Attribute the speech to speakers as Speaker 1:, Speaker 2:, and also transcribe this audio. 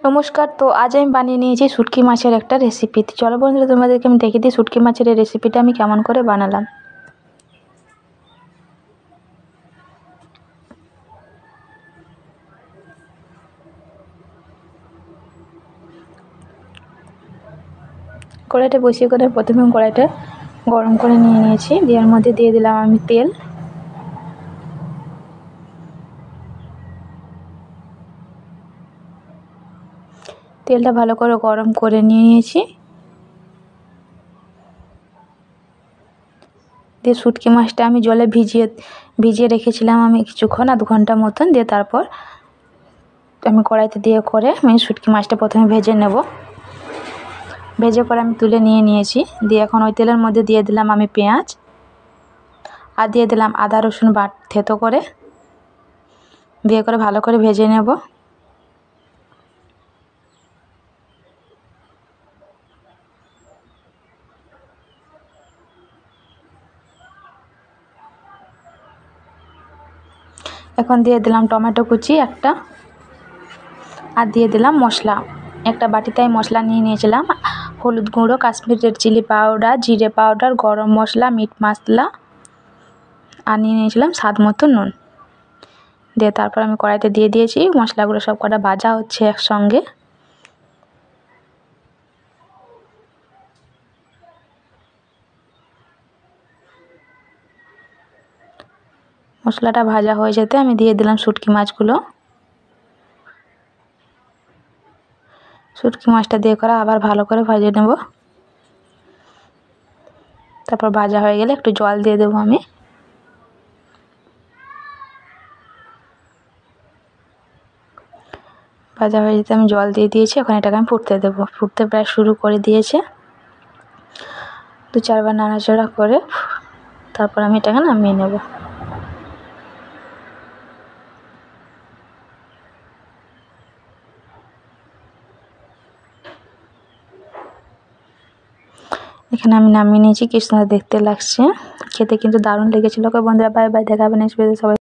Speaker 1: নমস্কার। তো আজ আমি বানিয়ে নিয়েছি শুটকি মাছের একটা রেসিপি। তো চলো বন্ধুরা, তোমাদেরকে আমি দেখিয়ে দিই শুটকি মাছের এই রেসিপিটা আমি কেমন করে বানালাম। কড়াইটা বসিয়ে করে প্রথমে কড়াইটা গরম করে নিয়ে নিয়েছি। এর মধ্যে দিয়ে দিলাম আমি তেল। তেলটা ভালো করে গরম করে নিয়ে নিয়েছি। দিয়ে শুটকি মাছটা আমি জলে ভিজিয়ে রেখেছিলাম আমি কিছুক্ষণ, আধ ঘন্টা মতন। দিয়ে তারপর আমি কড়াইতে দিয়ে করে আমি শুটকি মাছটা প্রথমে ভেজে নেব। ভেজে করে আমি তুলে নিয়েছি। দিয়ে এখন ওই তেলের মধ্যে দিয়ে দিলাম আমি পেঁয়াজ, আর দিয়ে দিলাম আদা রসুন থেতো করে, দিয়ে করে ভালো করে ভেজে নেব। এখন দিয়ে দিলাম টমেটো কুচি একটা, আর দিয়ে দিলাম মশলা। একটা বাটিতে আমি মশলা নিয়েছিলাম হলুদ গুঁড়ো, কাশ্মীরি রেড চিলি পাউডার, জিরে পাউডার, গরম মশলা, মিট মশলা, আর নিয়েছিলাম স্বাদ মতো নুন। দিয়ে তারপর আমি কড়াইতে দিয়ে দিয়েছি। মশলাগুলো সব কটা ভাজা হচ্ছে একসঙ্গে। মশলাটা ভাজা হয়ে যেতে আমি দিয়ে দিলাম শুটকি মাছগুলো। শুটকি মাছটা দিয়ে করে আবার ভালো করে ভেজে নেব। তারপর ভাজা হয়ে গেলে একটু জল দিয়ে দেবো আমি। ভাজা হয়ে যেতে আমি জল দিয়ে দিয়েছি। এখন এটাকে আমি ফুটতে দেবো। ফুটতে প্রায় শুরু করে দিয়েছে। 2-4 বার নাড়াচাড়া করে তারপর আমি এটাকে নামিয়ে নেব। এখানে আমি নামিয়ে নিয়েছি। কি সুন্দর দেখতে লাগছে, খেতে কিন্তু দারুণ লেগেছিল। বন্ধুরা বাই বাই, দেখা হবে নেক্সট ভিডিওতে। সবাই